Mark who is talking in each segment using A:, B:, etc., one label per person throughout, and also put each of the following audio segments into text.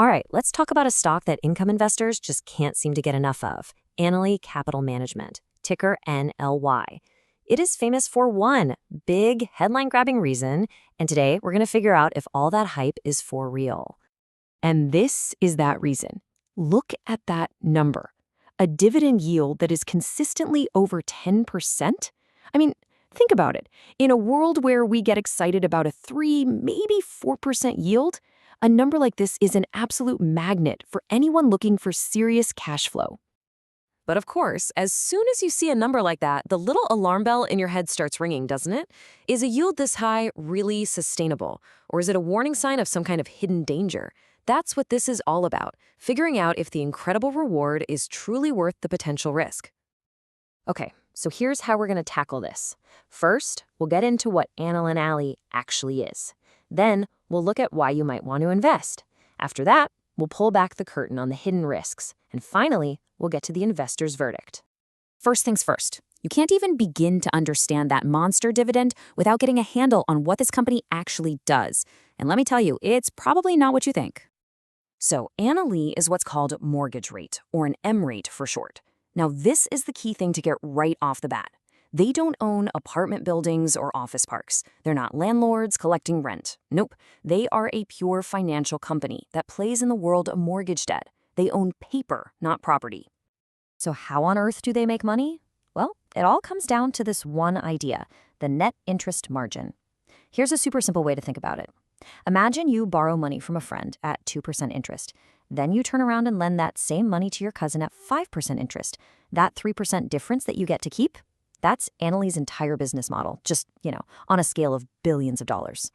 A: All right, let's talk about a stock that income investors just can't seem to get enough of, NLY Capital Management, ticker NLY. It is famous for one big headline-grabbing reason, and today we're going to figure out if all that hype is for real. And this is that reason. Look at that number. A dividend yield that is consistently over 10%? I mean, think about it. In a world where we get excited about a 3, maybe 4% yield, a number like this is an absolute magnet for anyone looking for serious cash flow. But of course, as soon as you see a number like that, the little alarm bell in your head starts ringing, doesn't it? Is a yield this high really sustainable? Or is it a warning sign of some kind of hidden danger? That's what this is all about, figuring out if the incredible reward is truly worth the potential risk. Okay, so here's how we're going to tackle this. First, we'll get into what NLY actually is. Then, we'll look at why you might want to invest. After that, we'll pull back the curtain on the hidden risks. And finally, we'll get to the investor's verdict. First things first, you can't even begin to understand that monster dividend without getting a handle on what this company actually does. And let me tell you, it's probably not what you think. So, NLY is what's called Mortgage REIT, or an mREIT for short. Now, this is the key thing to get right off the bat. They don't own apartment buildings or office parks. They're not landlords collecting rent. Nope. They are a pure financial company that plays in the world of mortgage debt. They own paper, not property. So how on earth do they make money? Well, it all comes down to this one idea, the net interest margin. Here's a super simple way to think about it. Imagine you borrow money from a friend at 2% interest. Then you turn around and lend that same money to your cousin at 5% interest. That 3% difference that you get to keep, that's NLY's entire business model, just, on a scale of billions of dollars.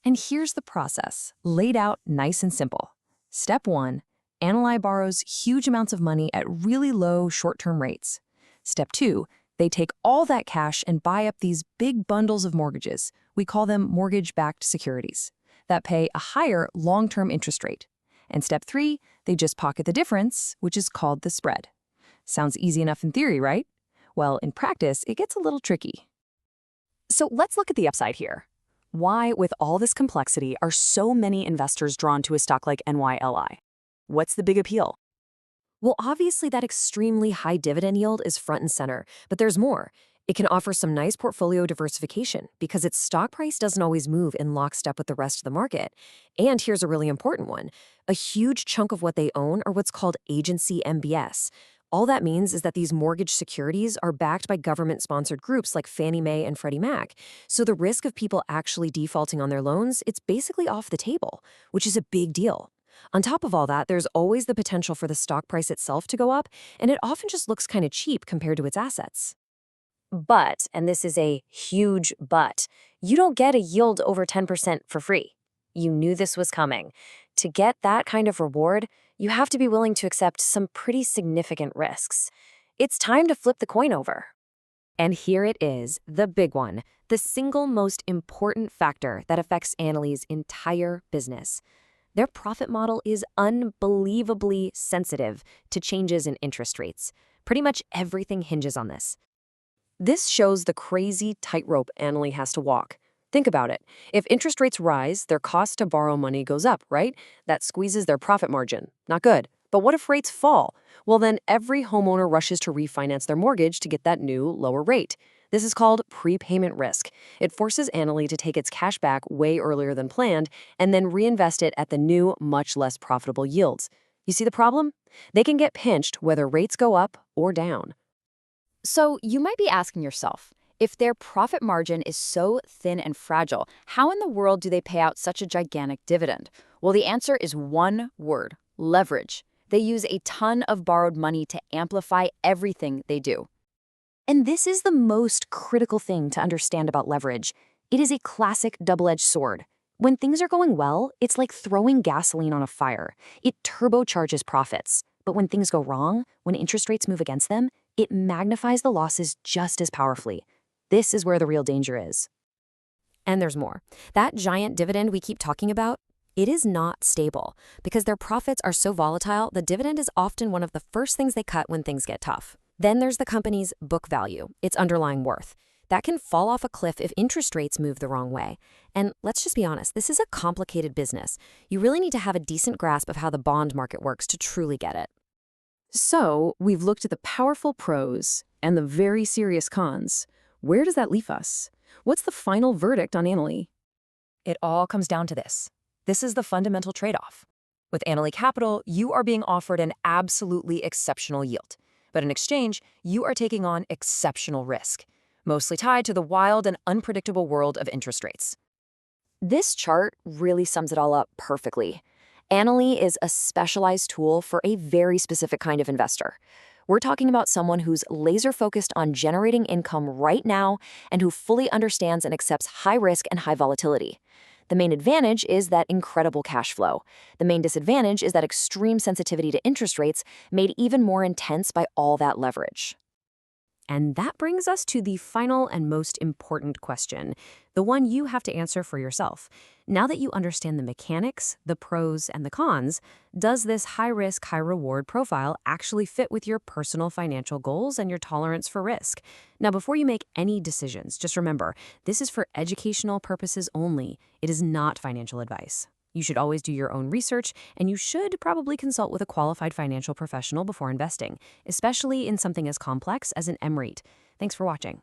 A: And here's the process, laid out nice and simple. Step 1, NLY borrows huge amounts of money at really low short-term rates. Step 2, they take all that cash and buy up these big bundles of mortgages. We call them mortgage-backed securities that pay a higher long-term interest rate. And step 3, they just pocket the difference, which is called the spread. Sounds easy enough in theory, right? Well, in practice, it gets a little tricky. So let's look at the upside here. Why, with all this complexity, are so many investors drawn to a stock like NYLI? What's the big appeal? Well, obviously that extremely high dividend yield is front and center, but there's more. It can offer some nice portfolio diversification because its stock price doesn't always move in lockstep with the rest of the market. And here's a really important one. A huge chunk of what they own are what's called Agency MBS. All that means is that these mortgage securities are backed by government-sponsored groups like Fannie Mae and Freddie Mac. So the risk of people actually defaulting on their loans, it's basically off the table, which is a big deal. On top of all that, there's always the potential for the stock price itself to go up, and it often just looks kind of cheap compared to its assets. But, and this is a huge but, you don't get a yield over 10% for free. You knew this was coming. To get that kind of reward, you have to be willing to accept some pretty significant risks. It's time to flip the coin over. And here it is, the big one, the single most important factor that affects NLY's entire business. Their profit model is unbelievably sensitive to changes in interest rates. Pretty much everything hinges on this. This shows the crazy tightrope NLY has to walk. Think about it. If interest rates rise, their cost to borrow money goes up, right? That squeezes their profit margin. Not good. But what if rates fall? Well, then every homeowner rushes to refinance their mortgage to get that new, lower rate. This is called prepayment risk. It forces NLY to take its cash back way earlier than planned and then reinvest it at the new, much less profitable yields. You see the problem? They can get pinched whether rates go up or down. So you might be asking yourself, if their profit margin is so thin and fragile, how in the world do they pay out such a gigantic dividend? Well, the answer is one word: leverage. They use a ton of borrowed money to amplify everything they do. And this is the most critical thing to understand about leverage. It is a classic double-edged sword. When things are going well, it's like throwing gasoline on a fire. It turbocharges profits. But when things go wrong, when interest rates move against them, it magnifies the losses just as powerfully. This is where the real danger is. And there's more. That giant dividend we keep talking about, it is not stable. Because their profits are so volatile, the dividend is often one of the first things they cut when things get tough. Then there's the company's book value, its underlying worth. that can fall off a cliff if interest rates move the wrong way. And let's just be honest, this is a complicated business. You really need to have a decent grasp of how the bond market works to truly get it.
B: So, we've looked at the powerful pros and the very serious cons. Where does that leave us? What's the final verdict on NLY?
C: It all comes down to this. This is the fundamental trade-off. With NLY Capital, you are being offered an absolutely exceptional yield. But in exchange, you are taking on exceptional risk, mostly tied to the wild and unpredictable world of interest rates.
A: This chart really sums it all up perfectly. NLY is a specialized tool for a very specific kind of investor. We're talking about someone who's laser-focused on generating income right now and who fully understands and accepts high risk and high volatility. The main advantage is that incredible cash flow. The main disadvantage is that extreme sensitivity to interest rates made even more intense by all that leverage. And that brings us to the final and most important question, the one you have to answer for yourself. Now that you understand the mechanics, the pros, and the cons, does this high-risk, high-reward profile actually fit with your personal financial goals and your tolerance for risk? Now, before you make any decisions, just remember, this is for educational purposes only. It is not financial advice. You should always do your own research, and you should probably consult with a qualified financial professional before investing, especially in something as complex as an mREIT. Thanks for watching.